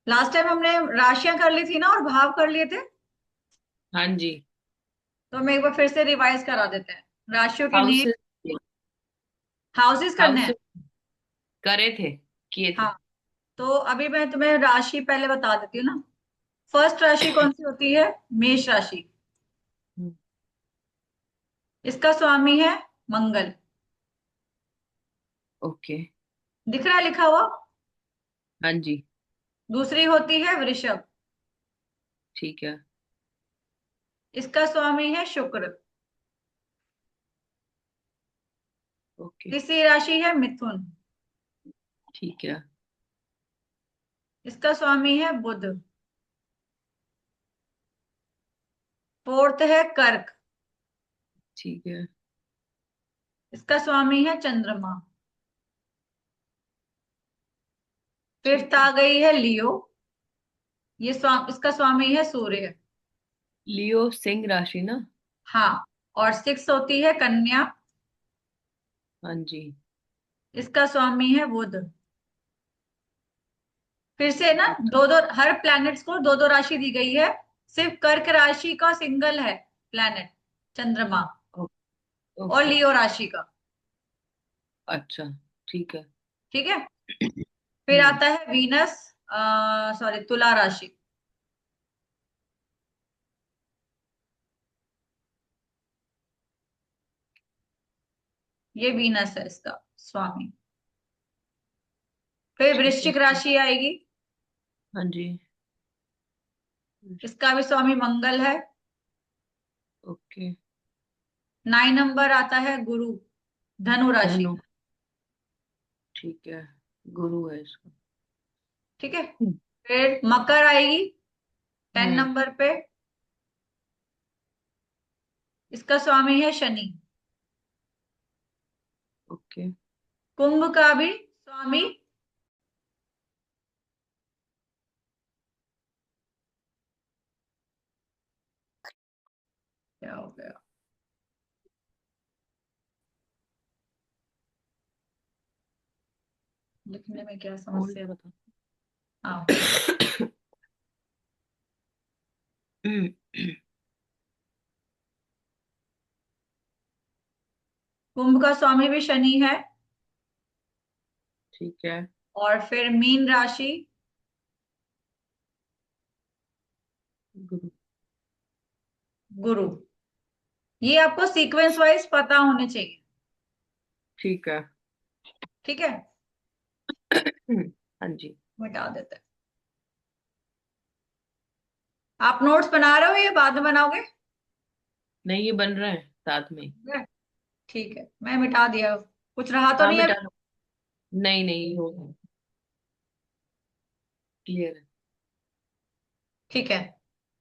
Last time हमने राशियां कर ली थी ना और भाव कर लिए थे। हाँ जी। तो हम एक बार फिर से रिवाइज करा देते हैं। राशियों के नेम। हाउसेस। हाउसेस करने हैं। हाउसेस करे थे, किए थे। हाँ। तो अभी मैं तुम्हें राशि पहले बता देती हूँ ना। फर्स्ट राशि कौन सी होती है? मेष राशि। हम्म, इसका स्वामी है मंगल। ओके। दिख रहा है लिखा हुआ? हाँ जी। दूसरी होती है वृषभ। ठीक है। इसका स्वामी है शुक्र। ओके। तीसरी राशि है मिथुन। ठीक है। इसका स्वामी है बुध। फोर्थ है कर्क। ठीक है। इसका स्वामी है चंद्रमा। फिफ्थ ठीक है। आ गई है लियो। इसका स्वामी है सूर्य। लियो सिंह राशि ना। हाँ। और सिक्स होती है कन्या। हाँ जी। इसका स्वामी है बुध। फिर से ना, ठीक। दो दो हर प्लैनेट्स को दो दो राशि दी गई है। सिर्फ कर्क राशि का सिंगल है प्लैनेट, चंद्रमा। ओ- और ओके। लियो राशि का। अच्छा। ठीक है। ठीक है। फिर हम्म। आता है वीनस। सॉरी, तुला राशि। ये वीनस है इसका स्वामी। फिर ठीक है। वृश्चिक राशि आएगी। हाँ जी। इसका भी स्वामी मंगल है। ओके। 9 नंबर आता है गुरु, धनु राशि। धनु। ठीक है। गुरु है इसका। ठीक है। हम्म। फिर मकर आएगी 10 हम्म, नंबर पे। इसका स्वामी है शनि। ओके। कुंभ का भी स्वामी। क्या हो गया? लिखने में क्या होल्ड समस्या? बता। हाँ। हम्म, कुंभ का स्वामी भी शनि है। ठीक है। और फिर मीन राशि। गुरु। गुरु। ये आपको सीक्वेंस वाइज पता होने चाहिए। ठीक है। ठीक है। हाँ जी। मिटा देते हैं। आप नोट्स बना रहे हो या बाद में बनाओगे? नहीं, ये बन रहा है साथ में ही। ठीक है, मैं मिटा दिया। कुछ रहा तो हाँ, नहीं मिटा अभी? दो। नहीं नहीं, हो गया। क्लियर है। ठीक है।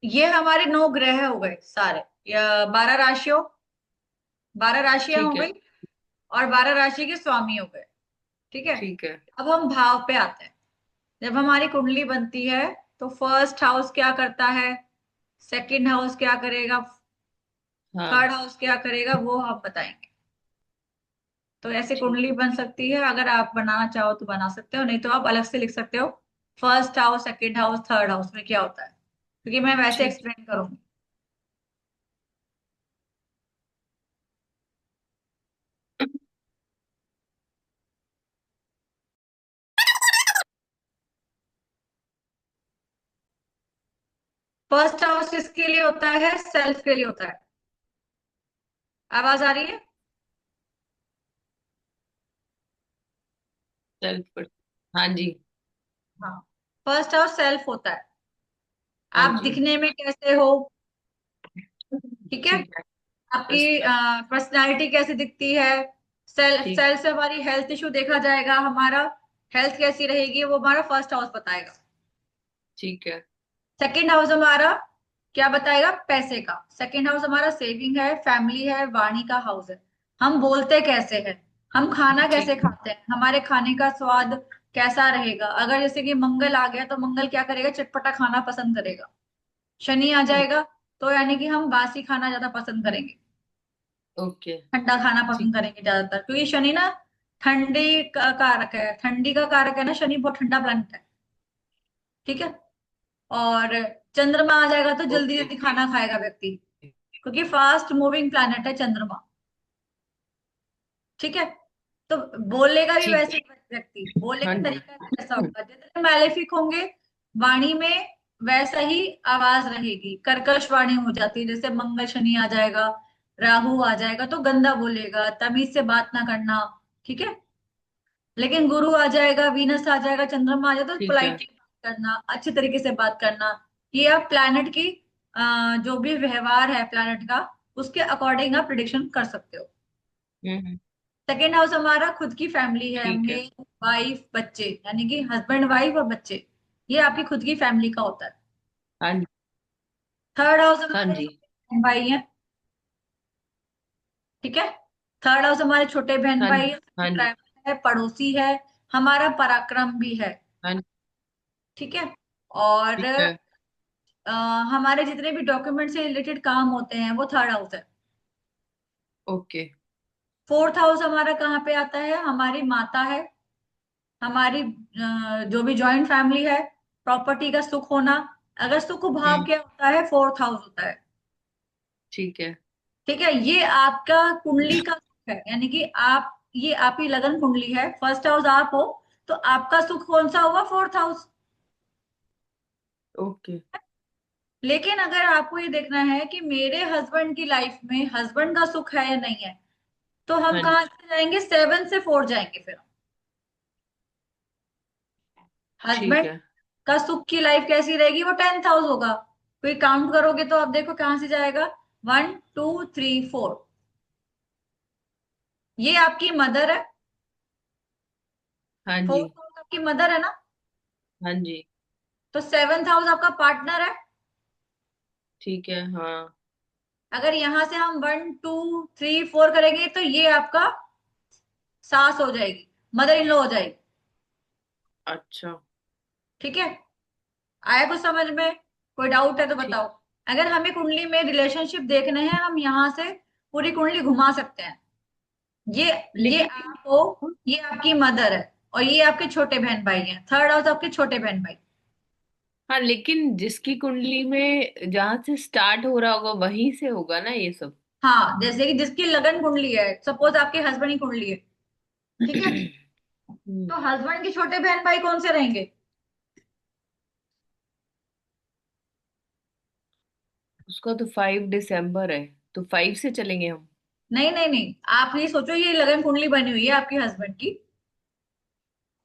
ये हमारे 9 ग्रह हो गए सारे, या 12 राशियों, 12 राशियां हो ठीक है। गई। और 12 राशि के स्वामी हो गए। ठीक है। ठीक है। अब हम भाव पे आते हैं। जब हमारी कुंडली बनती है तो फर्स्ट हाउस क्या करता है, सेकंड हाउस क्या करेगा, हाँ। थर्ड हाउस क्या करेगा, वो हम बताएंगे। तो ऐसे ठीक कुंडली है। बन सकती है, अगर आप बनाना चाहो तो बना सकते हो, नहीं तो आप अलग से लिख सकते हो। First house, second house, third house में क्या होता है, क्योंकि मैं वैसे ठीक। एक्सप्लेन करूंगी। फर्स्ट हाउस किसके लिए होता है? सेल्फ के लिए होता है। आवाज आ रही है? सेल्फ पर। हाँ जी। हाँ। फर्स्ट हाउस सेल्फ होता है। हाँ आप जी। दिखने में कैसे हो, ठीक है। ठीक है। आपकी बस। पर्सनालिटी कैसे दिखती है। सेल्फ ठीक। सेल्फ से हमारी हेल्थ इशू देखा जाएगा, हमारा हेल्थ कैसी रहेगी वो हमारा फर्स्ट हाउस बताएगा। ठीक है। सेकंड हाउस हमारा क्या बताएगा? पैसे का। सेकंड हाउस हमारा सेविंग है, फैमिली है, वाणी का हाउस है। हम बोलते कैसे हैं, हम खाना कैसे ठीक है। खाते हैं, हमारे खाने का स्वाद कैसा रहेगा। अगर जैसे कि मंगल आ गया तो मंगल क्या करेगा? चटपटा खाना पसंद करेगा। शनि आ जाएगा तो यानी कि हम बासी खाना ज्यादा पसंद करेंगे, ओके। ठंडा खाना ठीक पसंद है। करेंगे ज्यादातर, क्योंकि शनि ना ठंडी का कारक है। ठंडी का कारक है ना शनि, बहुत ठंडा प्लैनेट है। ठीक है। और चंद्रमा आ जाएगा तो जल्दी ओके। जल्दी खाना खाएगा व्यक्ति, क्योंकि फास्ट मूविंग प्लैनेट है चंद्रमा। ठीक है। तो बोलेगा भी ठीक। वैसे ही व्यक्ति, बोलने हाँ का जी। तरीका भी वैसा होगा, जितने मैलेफिक होंगे वाणी में वैसा ही आवाज रहेगी, कर्कश वाणी हो जाती है, जैसे मंगल शनि आ जाएगा, राहु आ जाएगा तो गंदा बोलेगा, तमीज से बात ना करना। ठीक है। लेकिन गुरु आ जाएगा, वीनस आ जाएगा, चंद्रमा आ जाएगा तो ठीक है। पोलाइटली बात करना, अच्छे तरीके से बात करना। ये आप प्लैनेट की जो भी व्यवहार है प्लैनेट का, उसके अकॉर्डिंग आप प्रिडिक्शन कर सकते हो। हम्म। सेकेंड हाउस हमारा खुद की फैमिली है, ठीक है। मेल वाइफ बच्चे, यानी कि हस्बैंड वाइफ और बच्चे, ये आपकी खुद की फैमिली का होता है। हाँ जी। थर्ड हाउस हाँ हमारे जी। छोटे बहन भाई हैं। ठीक है। थर्ड हाउस हमारे छोटे बहन हाँ भाई जी। है, हाँ जी। ट्रैवल है, पड़ोसी है, हमारा पराक्रम भी है। हाँ जी। ठीक है। और ठीक है। हमारे जितने भी डॉक्यूमेंट से रिलेटेड काम होते हैं वो थर्ड हाउस है। ओके। फोर्थ हाउस हमारा कहाँ पे आता है, हमारी माता है, हमारी जो भी जॉइंट फैमिली है, प्रॉपर्टी का सुख होना। अगर सुख भाव हम्म। क्या होता है, फोर्थ हाउस होता है। ठीक है। ठीक है। ये आपका कुंडली का सुख है, यानी कि आप, ये आपकी लगन कुंडली है, फर्स्ट हाउस आप हो, तो आपका सुख कौन सा हुआ, फोर्थ हाउस। ओके। लेकिन अगर आपको ये देखना है कि मेरे हस्बैंड की लाइफ में हस्बैंड का सुख है या नहीं है, तो हम हाँ जी। कहाँ से जाएंगे, 7 से 4 जाएंगे फिर। ठीक हस्बैंड है। का सुख की लाइफ कैसी रहेगी, वो 10th हाउस होगा। कोई काउंट करोगे तो आप देखो कहां से जाएगा, 1 2 3 4। ये आपकी मदर है, हाँ जी। फोर्थ हाउस आपकी मदर है ना, हाँ जी। तो 7th हाउस आपका पार्टनर है। ठीक है। हाँ। अगर यहां से हम 1 2 3 4 करेंगे तो ये आपका सास हो जाएगी, मदर इन लॉ हो जाएगी। अच्छा। ठीक है। आया कुछ समझ में, कोई डाउट है तो ठीक। बताओ। अगर हमें कुंडली में रिलेशनशिप देखने हैं, हम यहाँ से पूरी कुंडली घुमा सकते हैं। ये ये लेकिन आप हो, ये आपकी मदर है, और ये आपके छोटे बहन भाई हैं, थर्ड हाउस आपके छोटे बहन भाई। हाँ, लेकिन जिसकी कुंडली में जहां से स्टार्ट हो रहा होगा वहीं से होगा ना ये सब। हाँ, जैसे कि जिसकी लगन कुंडली है, सपोज आपके हस्बैंड की कुंडली है। ठीक है। तो हस्बैंड के छोटे बहन भाई कौन से रहेंगे। उसका तो 5 दिसंबर है, तो 5 से चलेंगे हम। नहीं नहीं नहीं, आप ये सोचो, ये लगन कुंडली बनी हुई है आपके हस्बैंड की।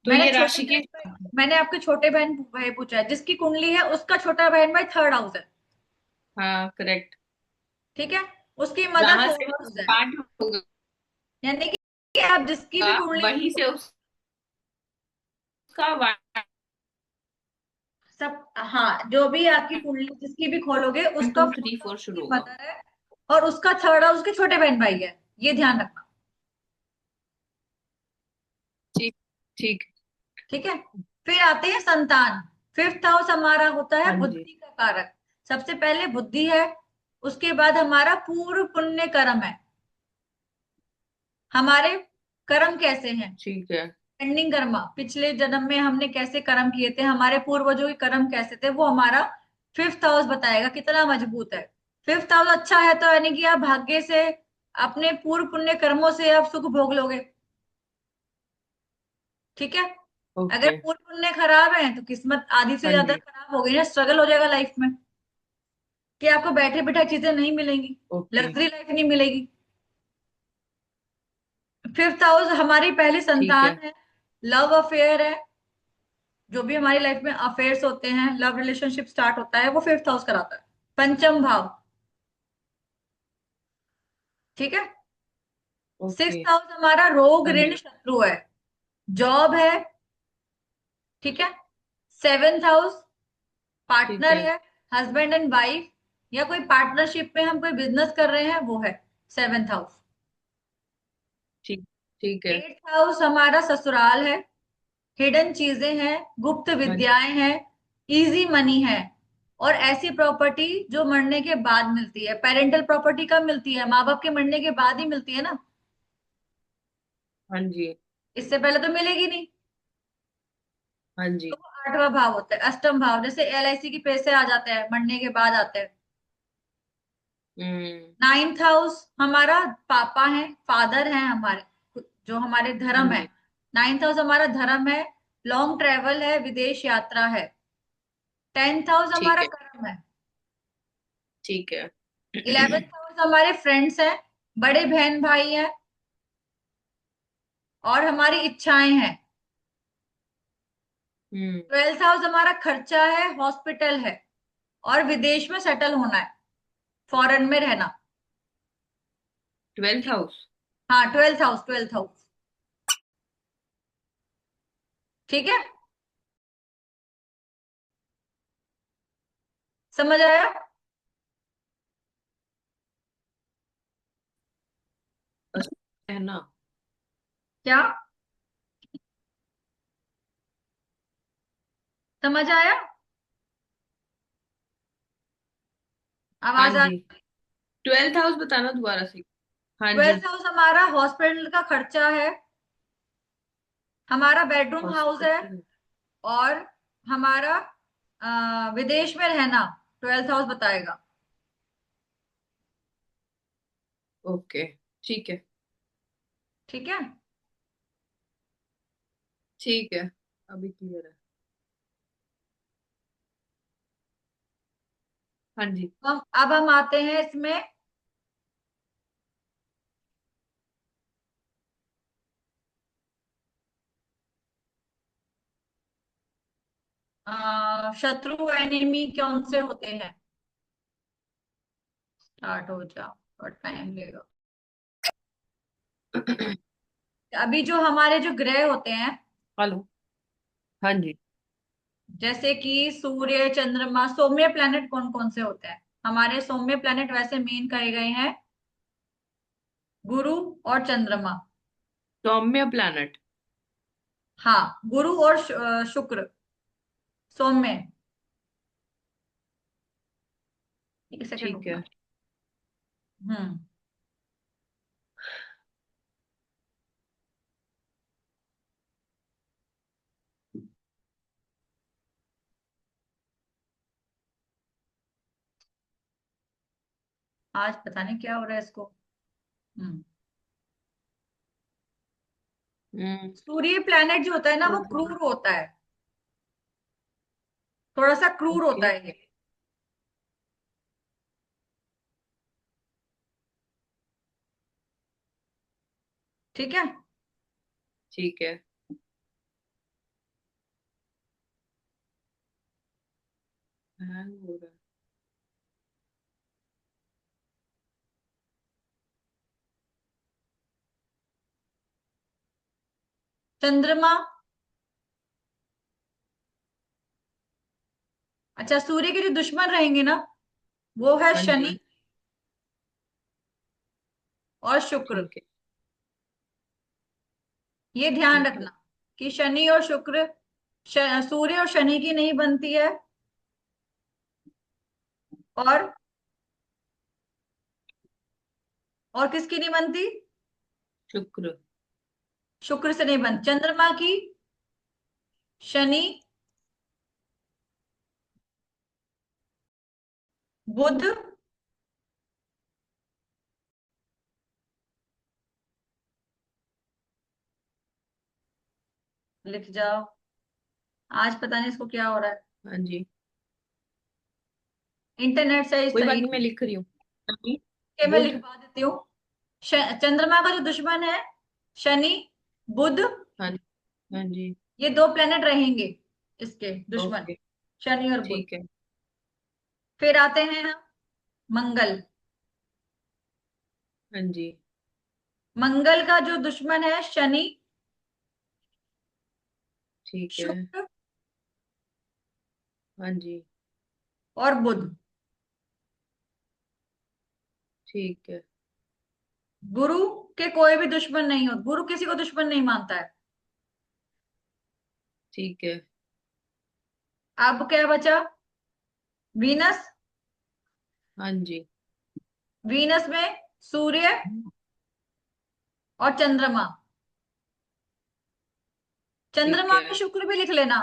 तो मैंने ये छोटे राशि के। बहन भाई, मैंने आपके छोटे बहन भाई पूछा है, जिसकी कुंडली है उसका छोटा बहन भाई थर्ड हाउस है। हाँ, करेक्ट। ठीक है। उसकी मदर जहां से फोर्थ वो हाउस है। स्टार्ट होगा यानी कि आप जिसकी भी कुंडली, वहीं से उसका सब, हाँ, जो भी आपकी कुंडली जिसकी भी खोलोगे, वन उसका two fourth three house four शुरू की होगा। मदर है, और उसका थर्ड हाउस के छोटे बहन भाई है। ये ध्यान रखना। ठीक। ठीक। ठीक है। फिर आते हैं संतान। फिफ्थ हाउस हमारा होता है हाँ जी। बुद्धि का कारक। सबसे पहले बुद्धि है, उसके बाद हमारा पूर्व पुण्य कर्म है। हमारे कर्म कैसे हैं, ठीक है। पेंडिंग कर्म, पिछले जन्म में हमने कैसे कर्म किए थे, हमारे पूर्वजों के कर्म कैसे थे, वो हमारा फिफ्थ हाउस बताएगा कितना मजबूत है। फिफ्थ हाउस अच्छा है तो यानी कि आप भाग्य से, अपने पूर्व पुण्य कर्मों से आप सुख भोग लोगे। ठीक है। अगर ओके। पूर्व पुण्य खराब है तो किस्मत आधी से हाँ ज्यादा जी। खराब हो गई ना, स्ट्रगल हो जाएगा लाइफ में, कि आपको बैठे बैठे चीजें नहीं मिलेंगी, ओके। लग्जरी लाइफ नहीं मिलेगी। फिफ्थ हाउस हमारी पहली ठीक संतान है। है, लव अफेयर है, जो भी हमारी लाइफ में अफेयर्स होते हैं, लव रिलेशनशिप स्टार्ट होता है, वो फिफ्थ हाउस कराता है, पंचम भाव। ठीक है। Six okay. हाउस हमारा रोग हाँ ऋण जी। शत्रु है, जॉब है। ठीक है। सेवेंथ हाउस ठीक पार्टनर है। है, हस्बैंड एंड वाइफ, या कोई पार्टनरशिप में हम कोई बिजनेस कर रहे हैं, वो है सेवेंथ हाउस। ठीक। ठीक है। एट्थ हाउस हमारा ससुराल है, हिडन चीजें हैं, गुप्त हाँ जी। विद्याएं हैं, इजी मनी है, और ऐसी प्रॉपर्टी जो मरने के बाद मिलती है। पेरेंटल प्रॉपर्टी कब मिलती है, माँ बाप के मरने के बाद ही मिलती है ना, हाँ जी। इससे पहले तो मिलेगी नहीं। हाँ तो जी। 8वां भाव होता है, अष्टम भाव, जैसे LIC की पैसे आ जाते हैं, मरने के बाद आते हैं। हम्म। 9th हाउस हमारा पापा है, फादर है हमारे, जो हमारे हाँ धर्म है। जी। 9th हाउस हमारा धर्म है, लॉन्ग ट्रेवल है, विदेश यात्रा है। 10th हाउस ठीक हमारा है। कर्म है। ठीक है। 11th हाउस हमारे फ्रेंड्स हैं, बड़े बहन भाई हैं, और हमारी इच्छाएं हैं। हम्म। 12th हाउस हमारा खर्चा है, हॉस्पिटल है, और विदेश में सेटल होना है, फॉरेन में रहना। 12th house. हाँ, 12th हाउस, 12th हाउस। ठीक है, समझ आया? है ना। क्या समझ आया? हाँ आवाज आ? जी। 12th हाउस बताना दोबारा से। हाँ जी। 12th हाउस हमारा हॉस्पिटल का खर्चा है, हमारा बेडरूम हाउस है, हॉस्पिटल। और हमारा विदेश में रहना 12th हाउस बताएगा। ओके। ठीक है। ठीक है। ठीक है। अभी क्लियर है। हाँ जी। अब हम आते हैं इसमें, शत्रु एनिमी कौन से होते हैं। स्टार्ट हो जाओ, थोड़ा टाइम लेगा। अभी जो हमारे जो ग्रह होते हैं, हेलो। हाँ जी। जैसे कि सूर्य, चंद्रमा, सौम्य प्लैनेट कौन कौन से होते हैं। हमारे सौम्य प्लैनेट वैसे मेन कहे गए हैं, गुरु और चंद्रमा। सौम्य प्लैनेट। हाँ, गुरु और शुक्र सौम्य। एक सेकंड ठीक है। रुकना। हम्म। आज पता नहीं क्या हो रहा है इसको। हम्म। हम्म। सूर्य प्लैनेट जो होता है ना, वो क्रूर होता है, थोड़ा सा क्रूर होता ओके। है ये। ठीक है। ठीक है। हैंग हो रहा चंद्रमा, अच्छा, सूर्य के जो दुश्मन रहेंगे ना, वो है है। हाँ शनि जी। और शुक्र। ठीक है। ये ध्यान ठीक है। रखना कि शनि और शुक्र, सूर्य और शनि की नहीं बनती है, और किसकी नहीं बनती। शुक्र। शुक्र से नहीं बनती, चंद्रमा की, शनि, बुध, लिख जाओ। आज पता नहीं इसको क्या हो रहा है, हाँ जी। इंटरनेट सही कोई बात सही। नहीं, मैं लिख रही हूँ। शनि, के मैं बुध। लिखवा देती हूँ। चंद्रमा का जो दुश्मन है शनि, बुध, हाँ जी। हाँ जी। ये दो प्लेनेट रहेंगे इसके दुश्मन, ओके। शनि और बुध। ठीक है। फिर आते हैं हम मंगल। हाँ जी। मंगल का जो दुश्मन है शनि, ठीक है। शुक्र हाँ जी। और बुध। ठीक है। गुरु के कोई भी दुश्मन नहीं हो, गुरु किसी को दुश्मन नहीं मानता है। ठीक है। अब क्या बचा, वीनस। हाँ जी। वीनस में सूर्य और चंद्रमा। ठीक चंद्रमा है। में शुक्र भी लिख लेना।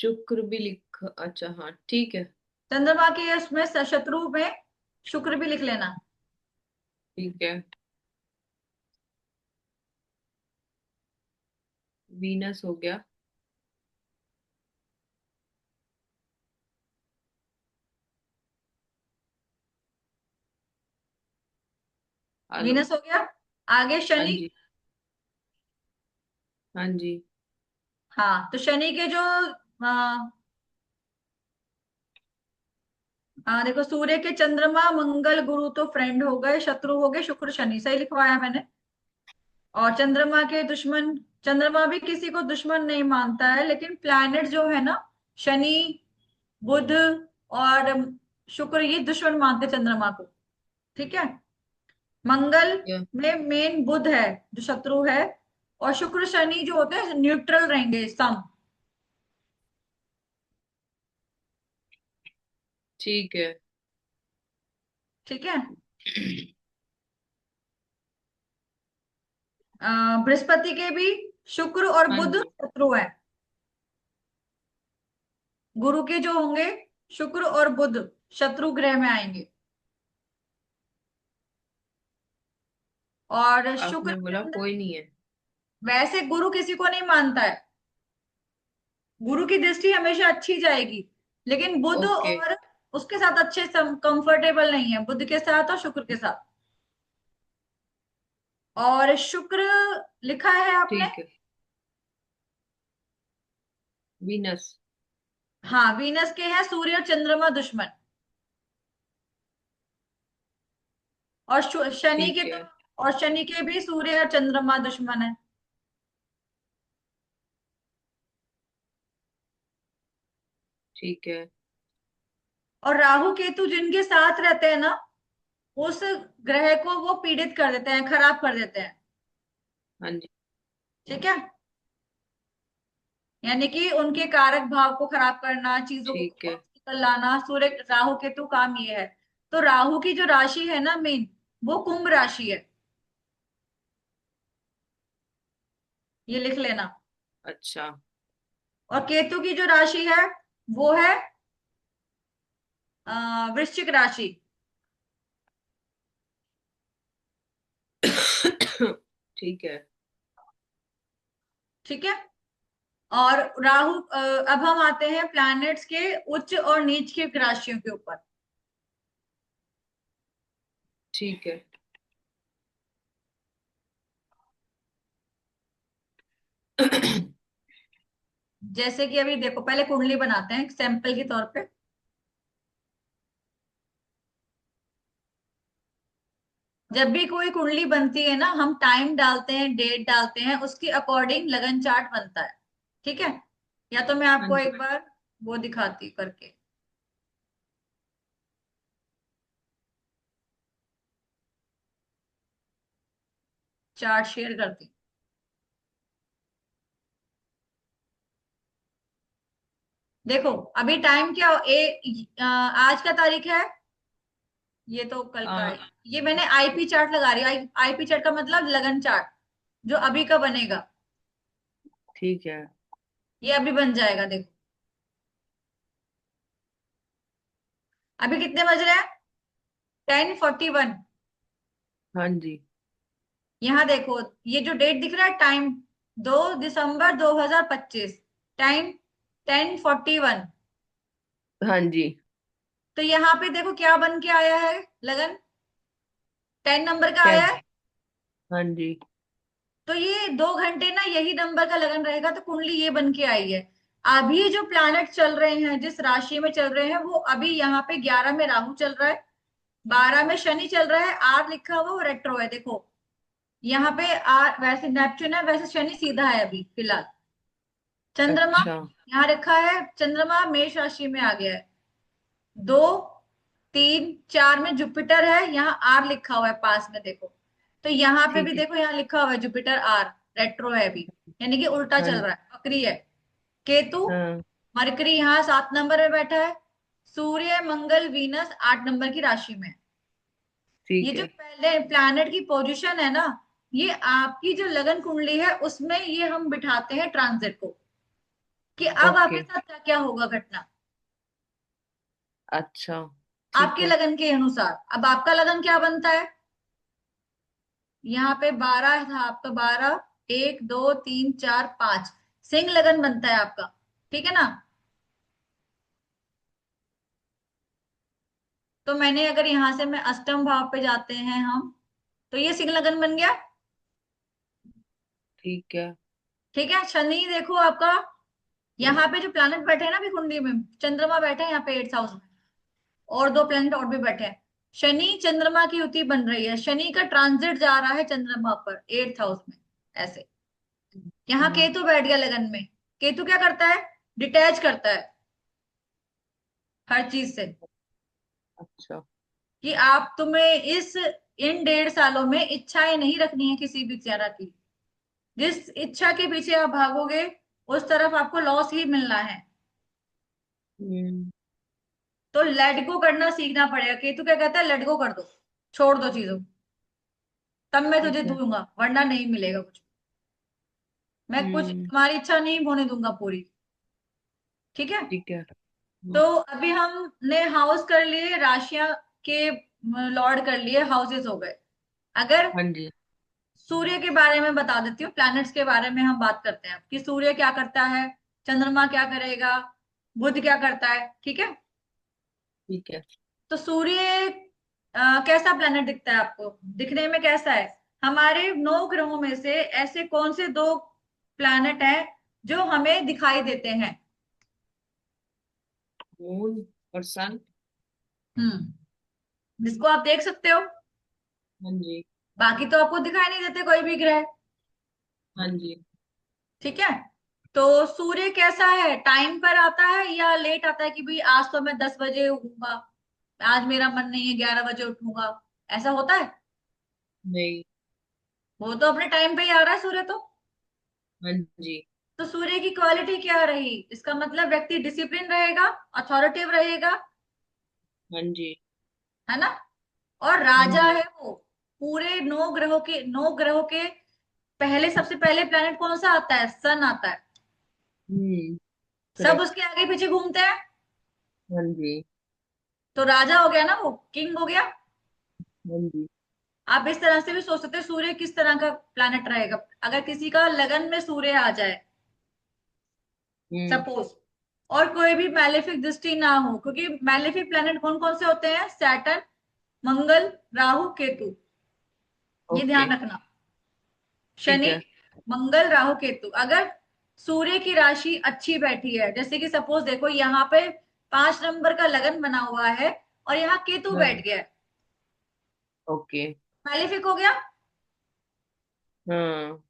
शुक्र भी लिख, अच्छा हाँ ठीक है। चंद्रमा के उसमें शत्रु में शुक्र भी लिख लेना। ठीक है। वीनस हो गया। हेलो। वीनस हो गया। आगे हाँ शनि। जी। हाँ जी। हाँ, तो शनि के जो देखो, सूर्य के चंद्रमा मंगल गुरु तो फ्रेंड हो गए, शत्रु हो गए शुक्र शनि, सही लिखवाया मैंने। और चंद्रमा के दुश्मन, चंद्रमा भी किसी को दुश्मन नहीं मानता है, लेकिन प्लैनेट जो है ना, शनि, बुध और शुक्र, ये दुश्मन मानते हैं चंद्रमा को। ठीक है। मंगल या में मेन बुध है जो शत्रु है, और शुक्र शनि जो होते हैं न्यूट्रल रहेंगे, सम। ठीक है। ठीक है। बृहस्पति के भी शुक्र और हाँ बुध जी। शत्रु है। गुरु के जो होंगे शुक्र और बुध शत्रु ग्रह में आएंगे। और शुक्र आपने के बोला अंदर कोई नहीं है। वैसे गुरु किसी को नहीं मानता है, गुरु की दृष्टि हमेशा अच्छी जाएगी, लेकिन बुध ओके। और उसके साथ अच्छे कंफर्टेबल नहीं है, बुध के साथ और शुक्र के साथ। और शुक्र लिखा है आपने। ठीक है। वीनस। हाँ, वीनस के हैं सूर्य और चंद्रमा दुश्मन। और शनि के ठीक तो, है। और शनि के भी सूर्य और चंद्रमा दुश्मन है। ठीक है। और राहु केतु जिनके साथ रहते हैं ना, उस ग्रह को वो पीड़ित कर देते हैं, खराब कर देते हैं। हाँ जी। ठीक है। यानी कि उनके कारक भाव को खराब करना, चीजों को ठीक है। ऑब्स्टिकल लाना, सूर्य राहु केतु काम ये है। तो राहु की जो राशि है ना मेन, वो कुंभ राशि है, ये लिख लेना। अच्छा। और केतु की जो राशि है वो है वृश्चिक राशि। ठीक है। ठीक है। और राहु, अब हम आते हैं प्लैनेट्स के उच्च और नीच के राशियों के ऊपर। ठीक है। जैसे कि अभी देखो, पहले कुंडली बनाते हैं सैंपल के तौर पे। जब भी कोई कुंडली बनती है ना, हम टाइम डालते हैं, डेट डालते हैं, उसके अकॉर्डिंग लगन चार्ट बनता है। ठीक है। या तो मैं हाँ आपको जी। एक बार वो दिखाती हूँ करके, चार्ट शेयर करती हूँ। देखो, अभी टाइम क्या आज का तारीख है, ये तो कल का है। हाँ। ये मैंने आईपी चार्ट लगा रही हूँ। आईपी चार्ट का मतलब लगन चार्ट, जो अभी का बनेगा। ठीक है। ये अभी बन जाएगा, देखो। अभी कितने बज रहे हैं? 10:41। हाँ जी। यहाँ देखो, ये जो डेट दिख रहा है, टाइम 2 दिसंबर 2025, टाइम 10:41। हाँ जी। तो यहाँ पे देखो क्या बन के आया है, लगन 10 नंबर का क्या? आया है। हाँ जी। तो ये 2 घंटे ना यही नंबर का लगन रहेगा, तो कुंडली ये बन के आई है। अभी जो प्लैनेट चल रहे हैं, जिस राशि में चल रहे हैं, वो अभी यहाँ पे 11 में राहु चल रहा है, 12 में शनि चल रहा है, आर लिखा हुआ वो रेट्रो है, देखो। यहाँ पे आर वैसे नेपच्यून है, वैसे शनि सीधा है अभी फिलहाल। चंद्रमा, अच्छा। यहाँ रखा है चंद्रमा मेष राशि में आ गया है। 2, 3, 4 में जुपिटर है, यहाँ आर लिखा हुआ है पास में, देखो। तो यहाँ पे भी ठीक है। देखो, यहाँ लिखा हुआ है जुपिटर आर, रेट्रो है अभी, यानी कि उल्टा हाँ चल जी। रहा है, वक्री है। केतु, हाँ। मरकरी यहाँ 7 नंबर में बैठा है। सूर्य मंगल वीनस 8 नंबर की राशि में है। ये ठीक जो है। पहले प्लैनेट की पोजीशन है ना, ये आपकी जो लगन कुंडली है उसमें ये हम बिठाते हैं ट्रांजिट को। कि अब आपके ओके। साथ क्या क्या होगा घटना, अच्छा। ठीक आपके है। लगन के अनुसार। अब आपका लगन क्या बनता है, यहाँ पे 12 था आपका, 12, 1 2 3 4 5, सिंह लगन बनता है आपका, ठीक है ना। तो मैंने अगर यहां से मैं अष्टम भाव पे जाते हैं हम, तो ये सिंह लगन बन गया। ठीक है। ठीक है, शनि देखो आपका, यहाँ पे जो प्लैनेट बैठे हैं ना अभी कुंडली में, चंद्रमा बैठे हैं यहाँ पे 8th हाउस में, और दो प्लैनेट और भी बैठे हैं। शनि चंद्रमा की युति बन रही है, शनि का ट्रांजिट जा रहा है चंद्रमा पर 8th हाउस में, ऐसे। यहाँ हम्म। केतु बैठ गया लगन में। केतु क्या करता है, डिटैच करता है हर चीज से, अच्छा। कि आप तुम्हें इस इन 1.5 सालों में इच्छाएं नहीं रखनी है किसी भी तरह की। जिस इच्छा के पीछे आप भागोगे उस तरफ आपको लॉस ही मिलना है। हम्म। तो लेट गो करना सीखना पड़ेगा। केतु क्या कहता है, लेट गो कर दो, छोड़ दो चीजों को, तब मैं तुझे ठीक है। दूंगा, वरना नहीं मिलेगा कुछ। मैं कुछ हम्म। तुम्हारी इच्छा नहीं होने दूंगा पूरी। ठीक है। ठीक है। तो हाँ। अभी हमने हाउस कर लिए, राशियां के लॉर्ड कर लिए, हाउसेस हो गए। अगर हाँ जी। सूर्य के बारे में बता देती हूँ, प्लैनेट्स के बारे में हम बात करते हैं कि सूर्य क्या करता है, चंद्रमा क्या करेगा, बुध क्या करता है, ठीक है। ठीक है। तो सूर्य कैसा प्लैनेट दिखता है आपको, दिखने में कैसा है। हमारे 9 ग्रहों में से ऐसे कौन से 2 प्लैनेट हैं जो हमें दिखाई देते हैं। मून और सन। जिसको आप देख सकते हो, हाँ जी। बाकी तो आपको दिखाई नहीं देते कोई भी ग्रह। हाँ जी। ठीक है। तो सूर्य कैसा है, टाइम पर आता है या लेट आता है, कि भाई आज तो मैं 10 बजे उठूंगा, आज मेरा मन नहीं है 11 बजे उठूंगा, ऐसा होता है। नहीं। वो तो अपने टाइम पे ही आ रहा है सूर्य तो। हाँ जी। तो सूर्य की क्वालिटी क्या रही, इसका मतलब व्यक्ति डिसिप्लिन रहेगा, अथॉरिटिव रहेगा, हाँ जी। है ना। और हाँ राजा जी। है वो। पूरे 9 ग्रहों के पहले, सबसे पहले प्लेनेट कौन सा आता है, सन आता है। हम्म। सब करेक्ट। उसके आगे पीछे घूमते हैं। हाँ जी। तो राजा हो गया ना, वो किंग हो गया। हाँ जी। आप इस तरह से भी सोच सकते हैं सूर्य किस तरह का प्लैनेट रहेगा। अगर किसी का लगन में सूर्य आ जाए हम्म। सपोज, और कोई भी मैलेफिक दृष्टि ना हो, क्योंकि मैलेफिक प्लैनेट कौन कौन से होते हैं, सैटर्न, मंगल, राहु, केतु, ये ओके। ध्यान रखना। ठीक शनि, है। मंगल, राहु, केतु। अगर सूर्य की राशि अच्छी बैठी है, जैसे कि सपोज देखो यहाँ पे 5 नंबर का लगन बना हुआ है और यहाँ केतु हाँ। बैठ गया है, ओके। मैलेफिक हो गया, हाँ।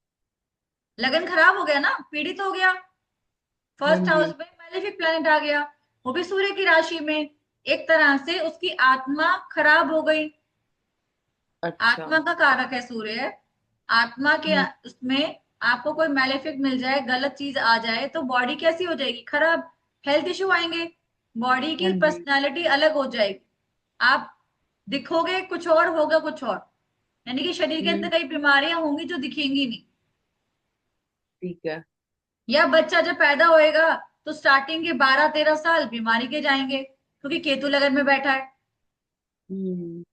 लगन खराब हो गया ना, पीड़ित हो गया। हाँ फर्स्ट हाउस जी। में मैलेफिक प्लैनेट आ गया, वो भी सूर्य की राशि में। एक तरह से उसकी आत्मा खराब हो गई। अच्छा। आत्मा का कारक है सूर्य। आत्मा के हम्म। उसमें आपको कोई मैलेफिक मिल जाए, गलत चीज आ जाए, तो बॉडी कैसी हो जाएगी, खराब, हेल्थ इश्यू आएंगे, बॉडी हाँ की जी। पर्सनालिटी अलग हो जाएगी। आप दिखोगे कुछ और, होगा कुछ और, यानी कि शरीर के हम्म। अंदर कई बीमारियां होंगी जो दिखेंगी नहीं। ठीक है। या बच्चा जब पैदा होएगा तो स्टार्टिंग के 12 13 साल बीमारी के जाएंगे, क्योंकि केतु लगन में बैठा है। हम्म।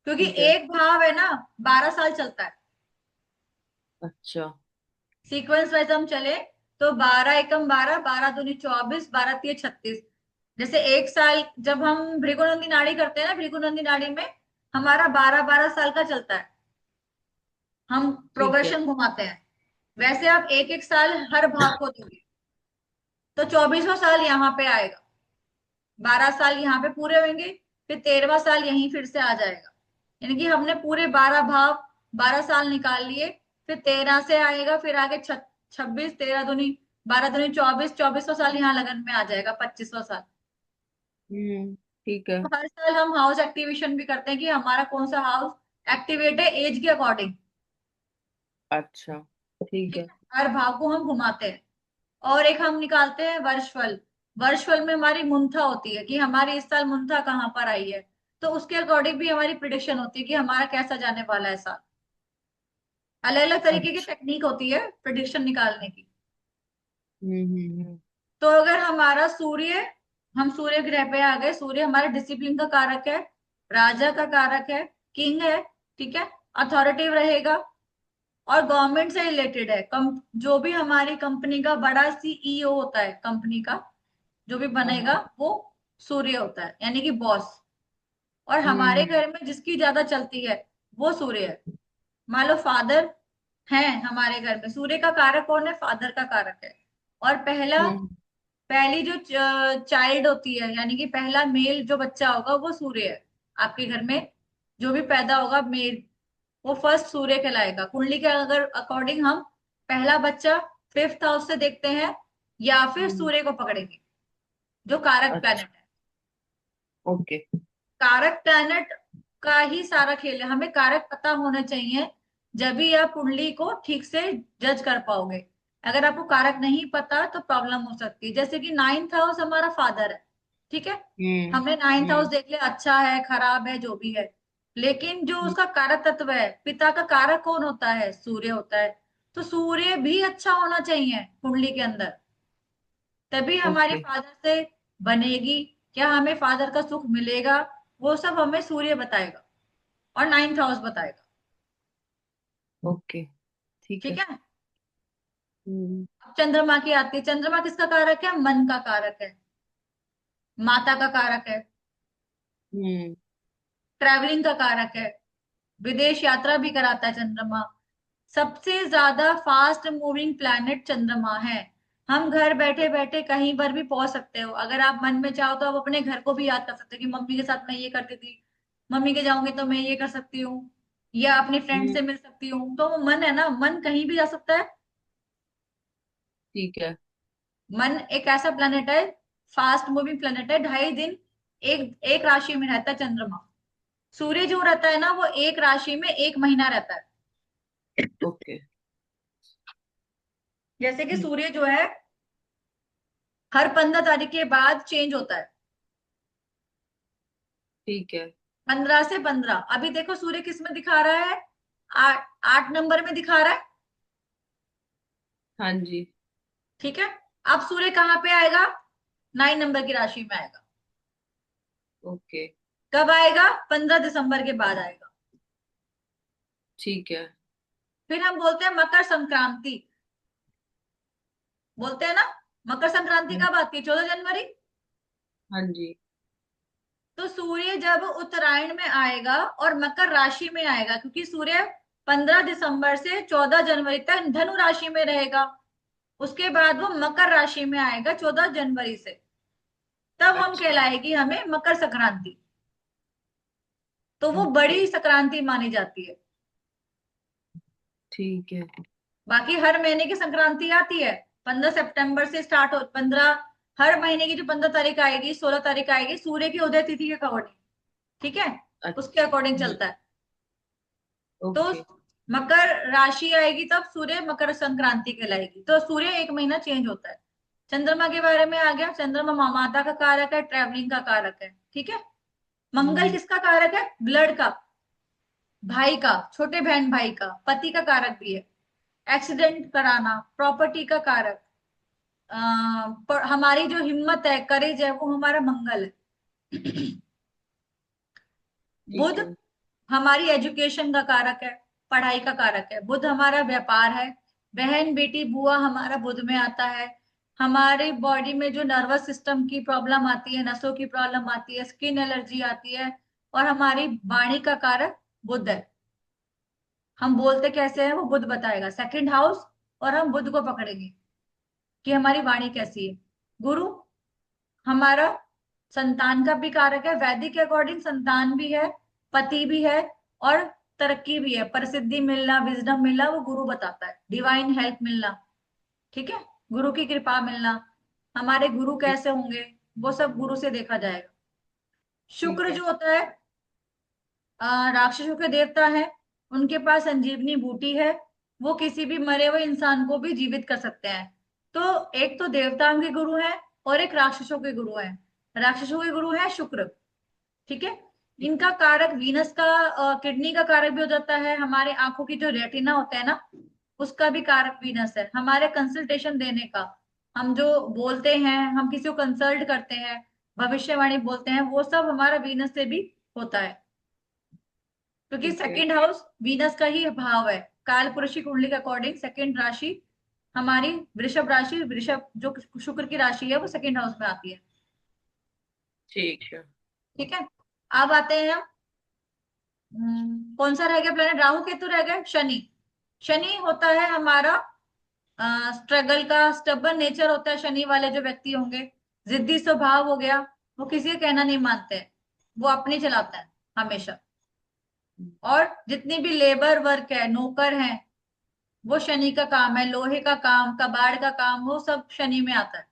क्योंकि ठीक है। एक भाव है ना, 12 साल चलता है। अच्छा। सीक्वेंस वाइज हम चले तो 12 एकम 12, 12 दूनी 24, 12 तिये 36। जैसे एक साल जब हम भृगुनंदी नाड़ी करते हैं ना, भृगुनंदी नाड़ी में हमारा 12 12 साल का चलता है, हम ठीक है। प्रोग्रेशन घुमाते हैं। वैसे आप एक एक साल हर भाव को दोगे तो 24वां साल यहाँ पे आएगा, 12 साल यहाँ पे पूरे होंगे, फिर 13वां साल यहीं फिर से आ जाएगा। यानी कि हमने पूरे 12 भाव 12 साल निकाल लिए। फिर 13 से आएगा, फिर आगे 26, 13 दूनी 12 दूनी 24, 24वां साल यहाँ लगन में आ जाएगा, 25वां साल। ठीक है। तो हर साल हम हाउस एक्टिवेशन भी करते हैं कि हमारा कौन सा हाउस एक्टिवेट है एज के अकॉर्डिंग। अच्छा। ठीक ठीक है। है, हर भाव को हम घुमाते हैं। और एक हम निकालते हैं वर्षफल। वर्षफल में हमारी मुंथा होती है कि हमारी इस साल मुंथा कहाँ पर आई है, तो उसके अकॉर्डिंग भी हमारी प्रिडिक्शन होती है कि हमारा कैसा जाने वाला है साल। अलग अलग तरीके की अच्छा। टेक्निक होती है प्रिडिक्शन निकालने की। हम्म। तो अगर हमारा सूर्य, हम सूर्य ग्रह पे आ गए, सूर्य हमारे डिसिप्लिन का कारक है, राजा का कारक है, किंग है, ठीक है, अथॉरिटिव रहेगा, और गवर्नमेंट से रिलेटेड है। जो भी हमारी कंपनी का बड़ा सीईओ होता है, कंपनी का जो भी हाँ बनेगा, हाँ। वो सूर्य होता है, यानी कि बॉस। और हमारे हम्म। घर में जिसकी ज्यादा चलती है वो सूर्य है। मान लो फादर है हमारे घर में, सूर्य का कारक कौन है? फादर का कारक है। और हम्म। पहली जो चाइल्ड होती है, यानी कि पहला मेल जो बच्चा होगा वो सूर्य है। आपके घर में जो भी पैदा होगा मेल, वो फर्स्ट सूर्य कहलाएगा। कुंडली के अगर अकॉर्डिंग हम पहला बच्चा फिफ्थ हाउस से देखते हैं, या फिर हम्म। सूर्य को पकड़ेंगे, जो कारक अच्छा। प्लैनेट है। ओके। कारक प्लैनेट का ही सारा खेल है, हमें कारक पता होना चाहिए, जब भी आप कुंडली को ठीक से जज कर पाओगे। अगर आपको कारक नहीं पता तो प्रॉब्लम हो सकती है। जैसे कि नाइन्थ हाउस हमारा फादर है, ठीक है, हम्म। हमने नाइन्थ हाउस हम्म। देख लिया, अच्छा है खराब है जो भी है, लेकिन जो हम्म। उसका कारक तत्व है, पिता का कारक कौन होता है? सूर्य होता है। तो सूर्य भी अच्छा होना चाहिए कुंडली के अंदर, तभी हमारी ओके। फादर से बनेगी। क्या हमें फादर का सुख मिलेगा, वो सब हमें सूर्य बताएगा और नाइन्थ हाउस बताएगा। ओके। ठीक ठीक है। है। हम्म। अब चंद्रमा की आती है। चंद्रमा किसका कारक है? मन का कारक है, माता का कारक है, हम्म। ट्रैवलिंग का कारक है, विदेश यात्रा भी कराता है चंद्रमा। सबसे ज्यादा फास्ट मूविंग प्लैनेट चंद्रमा है। हम घर बैठे बैठे कहीं पर भी पहुंच सकते हो। अगर आप मन में चाहो तो आप अपने घर को भी याद कर सकते हो कि मम्मी के साथ मैं ये करती थी, मम्मी के जाऊंगी तो मैं ये कर सकती हूँ, या अपनी फ्रेंड हम्म। से मिल सकती हूँ। तो वो मन है ना, मन कहीं भी जा सकता है। ठीक है। मन एक ऐसा प्लेनेट है, फास्ट मूविंग प्लेनेट है। 2.5 दिन एक एक राशि में रहता है चंद्रमा। सूर्य जो रहता है ना, वो एक राशि में 1 महीना रहता है। ओके। जैसे कि सूर्य जो है हर 15 तारीख के बाद चेंज होता है। ठीक है। 15 से 15। अभी देखो सूर्य किस में दिखा रहा है? 8 नंबर में दिखा रहा है, हाँ जी। ठीक है। अब सूर्य कहाँ पे आएगा? 9 नंबर की राशि में आएगा। ओके। कब आएगा? 15 दिसंबर के बाद आएगा। ठीक है। फिर हम बोलते हैं मकर संक्रांति, बोलते हैं ना। मकर संक्रांति हम्म। कब आती है? 14 जनवरी। हाँ जी। तो सूर्य जब उत्तरायण में आएगा और मकर राशि में आएगा, क्योंकि सूर्य 15 दिसंबर से 14 जनवरी तक धनु राशि में रहेगा, उसके बाद वो मकर राशि में आएगा 14 जनवरी से, तब हम अच्छा। कहलाएगी हमें मकर संक्रांति। तो वो ओके। बड़ी संक्रांति मानी जाती है। ठीक है। बाकी हर महीने की संक्रांति आती है। 15 सितंबर से स्टार्ट हो, 15, हर महीने की जो 15 तारीख आएगी, 16 तारीख आएगी, सूर्य की उदय तिथि के अकॉर्डिंग, ठीक है, अच्छा। उसके अकॉर्डिंग चलता है। तो ओके। मकर राशि आएगी तब सूर्य मकर संक्रांति कहलाएगी। तो सूर्य 1 महीना चेंज होता है। चंद्रमा के बारे में आ गया। चंद्रमा माता का कारक है, ट्रैवलिंग का कारक है, ठीक है। मंगल हम्म। किसका कारक है? ब्लड का, भाई का, छोटे बहन भाई का, पति का कारक भी है। एक्सीडेंट कराना, प्रॉपर्टी का कारक, पर हमारी जो हिम्मत है, करेज है, वो हमारा मंगल है। ठीक बुध है। हमारी एजुकेशन का कारक है, पढ़ाई का कारक है। बुध हमारा व्यापार है। बहन बेटी बुआ हमारा बुध में आता है। हमारे बॉडी में जो नर्वस सिस्टम की प्रॉब्लम आती है, नसों की प्रॉब्लम आती है, स्किन एलर्जी आती है, और हमारी वाणी का कारक बुध है। हम बोलते कैसे हैं वो बुध बताएगा, सेकंड हाउस, और हम बुध को पकड़ेंगे कि हमारी वाणी कैसी है। गुरु हमारा संतान का भी कारक है। वैदिक के अकॉर्डिंग संतान भी है, पति भी है, और तरक्की भी है, प्रसिद्धि मिलना, विजडम मिलना, वो गुरु बताता है। डिवाइन हेल्प मिलना, ठीक है, गुरु की कृपा मिलना। हमारे गुरु ठीक। कैसे होंगे, वो सब गुरु से देखा जाएगा। ठीक शुक्र है। जो होता है राक्षसों के देवता है, उनके पास संजीवनी बूटी है, वो किसी भी मरे हुए इंसान को भी जीवित कर सकते हैं। तो एक तो देवताओं के गुरु है और एक राक्षसों के गुरु है। राक्षसों के गुरु है शुक्र, ठीक है। ठीक। इनका कारक वीनस का, किडनी का कारक भी हो जाता है। हमारे आंखों की जो रेटिना होता है ना, उसका भी कारक वीनस है, हमारे कंसल्टेशन देने का, हम जो बोलते हैं, हम किसी को कंसल्ट करते हैं, भविष्यवाणी बोलते हैं, वो सब हमारा वीनस से भी होता है। क्योंकि ठीक है। सेकंड हाउस वीनस का ही भाव है। काल पुरुषी कुंडली के अकॉर्डिंग सेकंड राशि हमारी वृषभ राशि, वृषभ जो शुक्र की राशि है, वो सेकंड हाउस में आती है। ठीक है। ठीक है। अब आते हैं हम, कौन सा रह गया प्लेनेट? राहु केतु रह गए। शनि, शनि होता है हमारा स्ट्रगल का, स्टबन नेचर होता है शनि वाले जो व्यक्ति होंगे। जिद्दी स्वभाव हो गया, वो किसी का कहना नहीं मानते हैं, वो अपने चलाता है हमेशा। और जितनी भी लेबर वर्क है, नौकर हैं, वो शनि का काम है। लोहे का काम, कबाड़ का काम, वो सब शनि में आता है।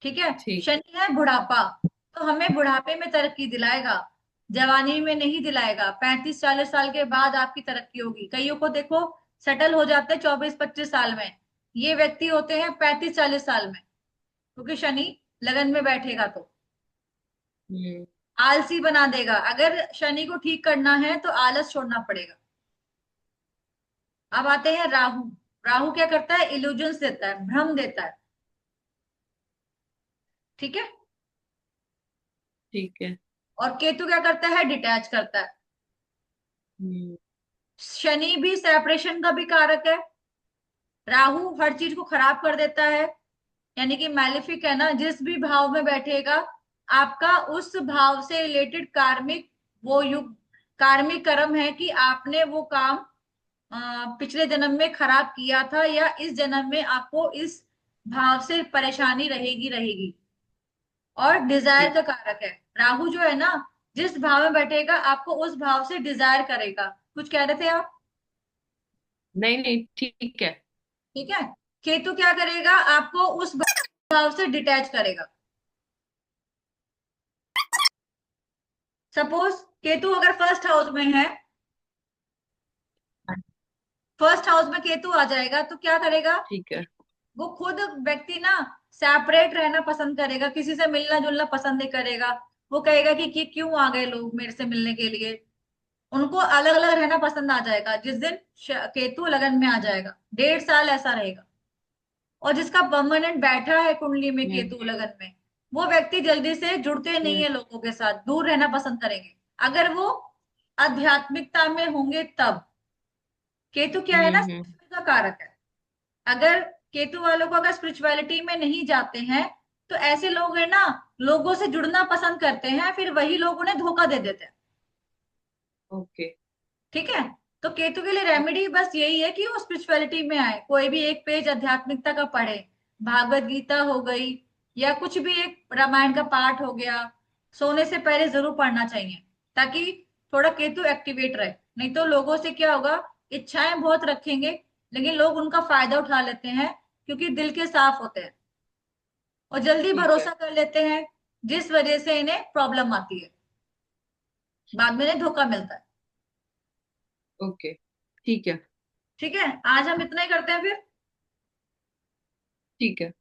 ठीक है। ठीक है। शनि है बुढ़ापा, तो हमें बुढ़ापे में तरक्की दिलाएगा, जवानी में नहीं दिलाएगा। 35-40 साल के बाद आपकी तरक्की होगी। कईयों को देखो सेटल हो जाते हैं 24-25 साल में, ये व्यक्ति होते हैं 35-40 साल में, क्योंकि शनि लगन में बैठेगा तो हम्म। आलसी बना देगा। अगर शनि को ठीक करना है तो आलस छोड़ना पड़ेगा। अब आते हैं राहु। राहु क्या करता है? इल्यूजन्स देता है, भ्रम देता है। ठीक है। ठीक है। और केतु क्या करता है? डिटैच करता है। हम्म। शनि भी सेपरेशन का भी कारक है। राहु हर चीज को खराब कर देता है, यानी कि मैलिफिक है ना। जिस भी भाव में बैठेगा, आपका उस भाव से रिलेटेड कार्मिक, वो युग कार्मिक कर्म है कि आपने वो काम पिछले जन्म में खराब किया था, या इस जन्म में आपको इस भाव से परेशानी रहेगी रहेगी। और डिजायर ठीक। का कारक है राहु जो है ना, जिस भाव में बैठेगा आपको उस भाव से डिजायर करेगा। कुछ कह रहे थे आप? नहीं नहीं, ठीक है। ठीक है। केतु क्या करेगा? आपको उस भाव से डिटैच करेगा। सपोज केतु अगर फर्स्ट हाउस में है, हाँ, फर्स्ट हाउस में केतु आ जाएगा तो क्या करेगा? ठीक है। वो खुद व्यक्ति ना सेपरेट रहना पसंद करेगा, किसी से मिलना जुलना पसंद नहीं करेगा। वो कहेगा कि क्यों आ गए लोग मेरे से मिलने के लिए। उनको अलग अलग रहना पसंद आ जाएगा जिस दिन केतु लगन में आ जाएगा। 1.5 साल ऐसा रहेगा। और जिसका परमानेंट बैठा है कुंडली में हम्म। केतु लगन में, वो व्यक्ति जल्दी से जुड़ते नहीं हम्म। है लोगों के साथ, दूर रहना पसंद करेंगे। अगर वो आध्यात्मिकता में होंगे तब। केतु क्या है ना, हम्म। स्पिरिचुअल का कारक है। अगर केतु वालों को अगर स्पिरिचुअलिटी में नहीं जाते हैं, तो ऐसे लोग है ना, लोगों से जुड़ना पसंद करते हैं, फिर वही लोग उन्हें धोखा दे देते हैं। ओके। ठीक है। तो केतु के लिए रेमेडी बस यही है कि वो स्पिरिचुअलिटी में आए, कोई भी एक पेज आध्यात्मिकता का पढ़े, भागवत गीता हो गई, या कुछ भी एक रामायण का पाठ हो गया। सोने से पहले जरूर पढ़ना चाहिए, ताकि थोड़ा केतु एक्टिवेट रहे। नहीं तो लोगों से क्या होगा, इच्छाएं बहुत रखेंगे, लेकिन लोग उनका फायदा उठा लेते हैं, क्योंकि दिल के साफ होते हैं और जल्दी ठीक है। भरोसा कर लेते हैं, जिस वजह से इन्हें प्रॉब्लम आती है, बाद में इन्हें धोखा मिलता है। ओके। ठीक है। ठीक है। आज हम इतना ही करते हैं फिर। ठीक है।